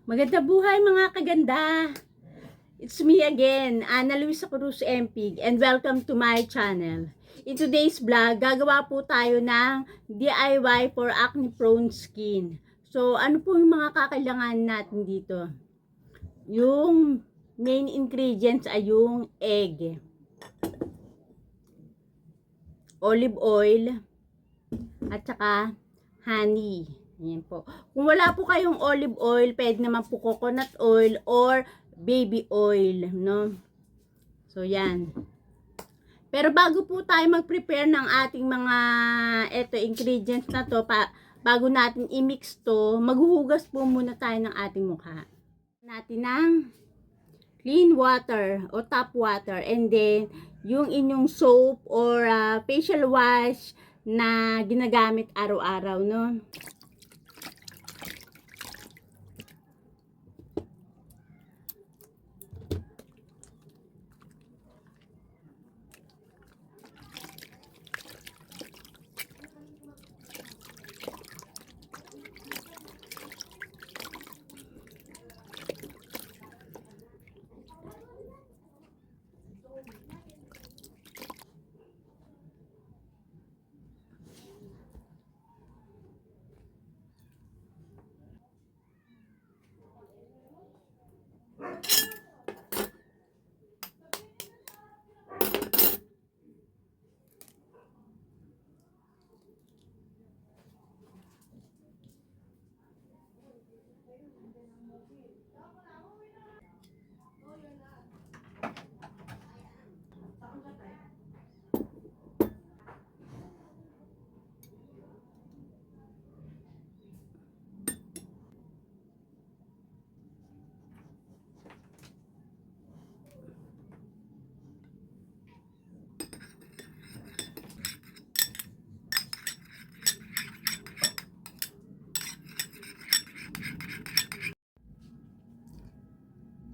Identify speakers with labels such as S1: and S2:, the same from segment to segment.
S1: Magandang buhay mga kaganda! It's me again, Ana Luisa Cruz Empig, and welcome to my channel. In today's vlog, gagawa po tayo ng DIY for acne-prone skin. So, ano po yung mga kakailangan natin dito? Yung main ingredients ay yung egg, olive oil, at saka honey. Ayan po. Kung wala po kayong olive oil, pwede naman po coconut oil or baby oil, no? So, yan. Pero bago po tayo mag-prepare ng ating mga ingredients na to, bago natin i-mix to, maghuhugas po muna tayo ng ating mukha. Natin ng clean water o tap water, and then yung inyong soap or facial wash na ginagamit araw-araw, no?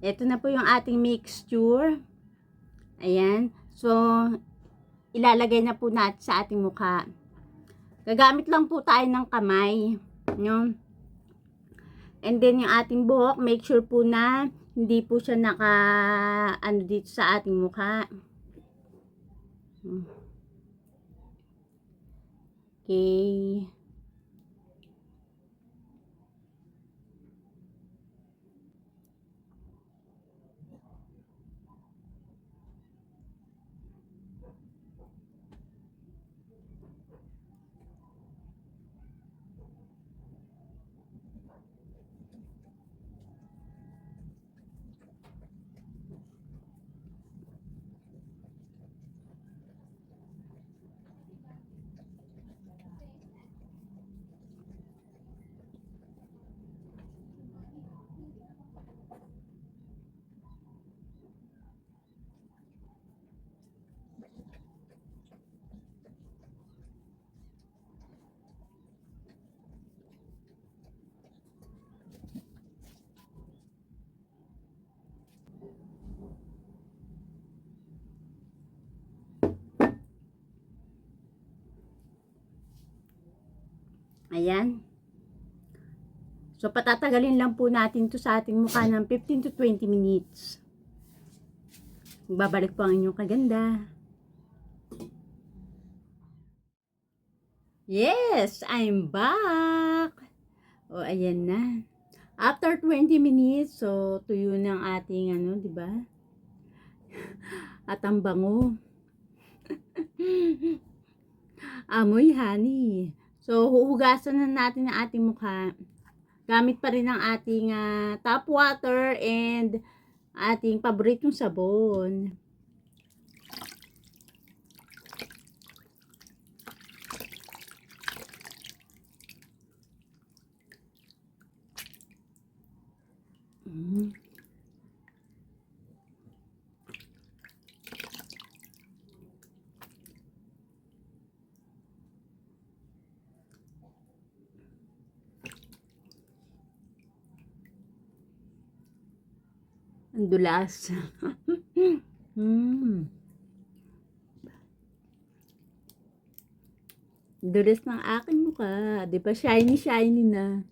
S1: Ito na po yung ating mixture. Ayan. So, ilalagay na po natin sa ating mukha. Gagamit lang po tayo ng kamay. No? And then, yung ating buhok, make sure po na hindi po siya dito sa ating mukha. Okay. Ayan. So, patatagalin lang po natin to sa ating mukha ng 15 to 20 minutes. Babalik po ang inyong kaganda. Yes, I'm back! O, ayan na. After 20 minutes, so, tuyo ng ating, di ba? At ang bango. Amoy honey. So, huhugasan na natin ang ating mukha. Gamit pa rin ang ating tap water and ating paboritong sabon. Ang dulas. Dulas ng aking mukha. Di ba? Shiny, shiny na.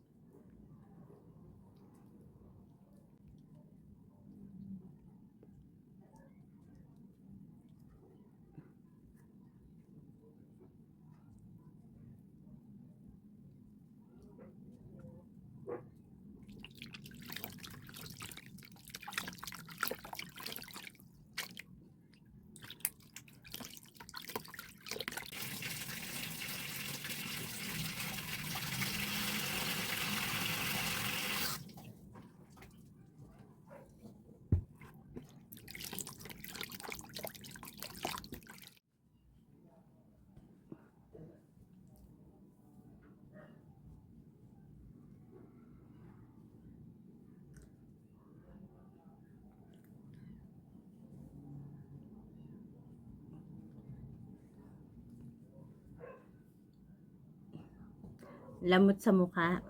S1: lamot sa mukha.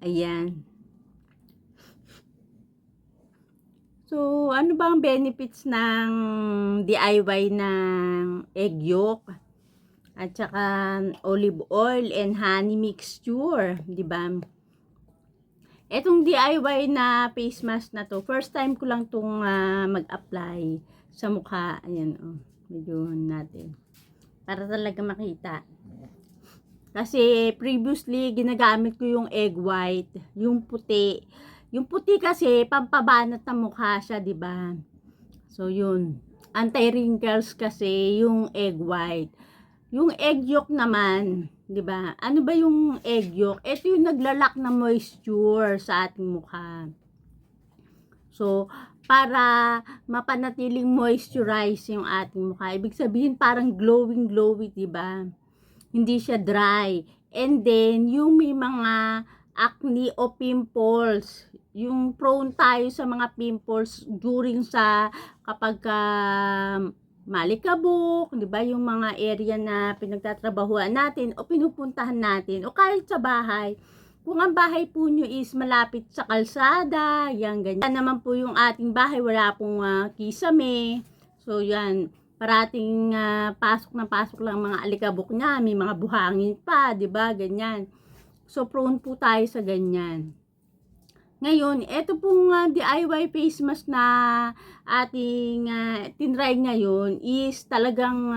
S1: Ayan. So, ano ba ang benefits ng DIY ng egg yolk at saka olive oil and honey mixture, 'di ba? Etong DIY na face mask na to, first time ko lang tong mag-apply sa mukha. Ayan, oh. Medyo natin. Para talaga makita. Kasi previously, ginagamit ko yung egg white, yung puti. Yung puti kasi, pampabanat ng mukha siya, di ba? So, yun. Anti-wrinkles kasi yung egg white. Yung egg yolk naman, di ba? Ano ba yung egg yolk? Ito yung naglalak na moisture sa ating mukha. So, para mapanatiling moisturize yung ating mukha. Ibig sabihin, parang glowing, di ba? Hindi siya dry. And then, yung may mga acne o pimples, yung prone tayo sa mga pimples during sa kapag malikabok, di ba? Yung mga area na pinagtatrabahuan natin o pinupuntahan natin o kahit sa bahay. Kung ang bahay po nyo is malapit sa kalsada, yan ganyan. Yan naman po yung ating bahay, wala pong kisame. So, yan. Parating pasok lang mga alikabok niya, may mga buhangin pa, 'di ba? Ganyan. So prone po tayo sa ganyan. Ngayon, ito pong DIY face mask na ating tinry ngayon is talagang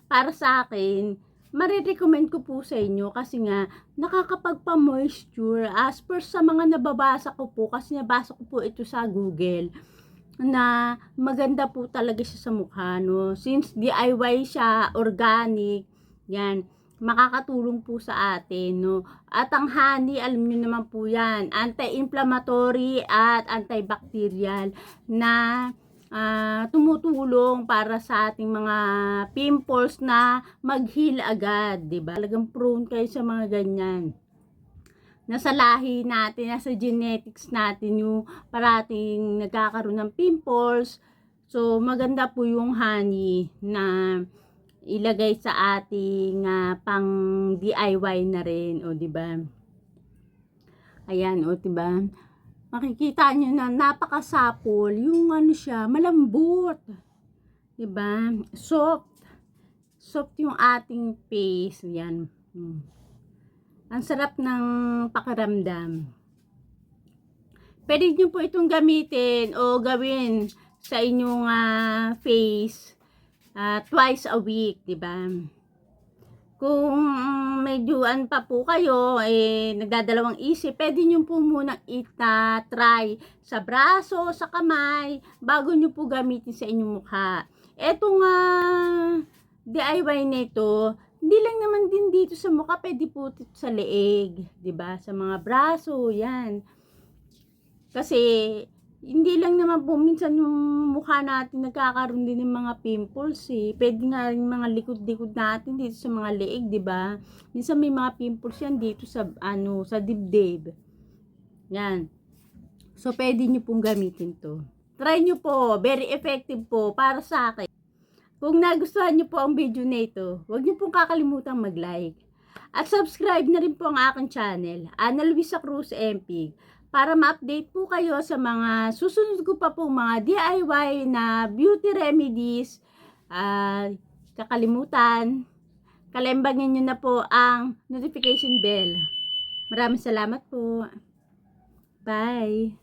S1: para sa akin, marirecommend ko po sa inyo kasi nga nakakapagpa-moisture as per sa mga nababasa ko po kasi nabasa ko po ito sa Google na maganda po talaga siya sa mukha, no? Since DIY siya, organic, yan, makakatulong po sa atin, no? At ang honey, alam niyo naman po yan, anti-inflammatory at antibacterial na tumutulong para sa ating mga pimples na mag-heal agad, 'di ba? Talagang prone kayo sa mga ganyan. Nasa lahi natin, nasa genetics natin yung parating nagkakaroon ng pimples. So, maganda po yung honey na ilagay sa ating pang DIY na rin, o di ba? Ayan, o di ba? Makikita niyo na napakasapol, yung ano siya, malambot. Di ba? Soft. Soft yung ating face, yan. Ang sarap ng pakiramdam. Pwede nyo po itong gamitin o gawin sa inyong face twice a week, di ba? Kung medyo pa po kayo, nagdadalawang isip, pwede nyo po munang try sa braso, sa kamay, bago nyo po gamitin sa inyong mukha. Etong DIY nito, hindi lang naman din dito sa mukha, pwede po sa leeg, 'di ba? Sa mga braso, 'yan. Kasi hindi lang naman po minsan yung mukha natin nagkakaroon din ng mga pimples eh. Pwede nga rin mga likod-likod natin dito sa mga leeg, 'di ba? Minsan may mga pimples yan dito sa sa dibdib. Yan. So pwede niyo pong gamitin 'to. Try niyo po, very effective po para sa akin. Kung nagustuhan niyo po ang video na ito, huwag niyo pong kakalimutang mag-like. At subscribe na rin po ang aking channel, Ana Luisa Cruz MP, para ma-update po kayo sa mga susunod ko pa po mga DIY na beauty remedies. Kakalimutan, kalembangin niyo na po ang notification bell. Maraming salamat po. Bye!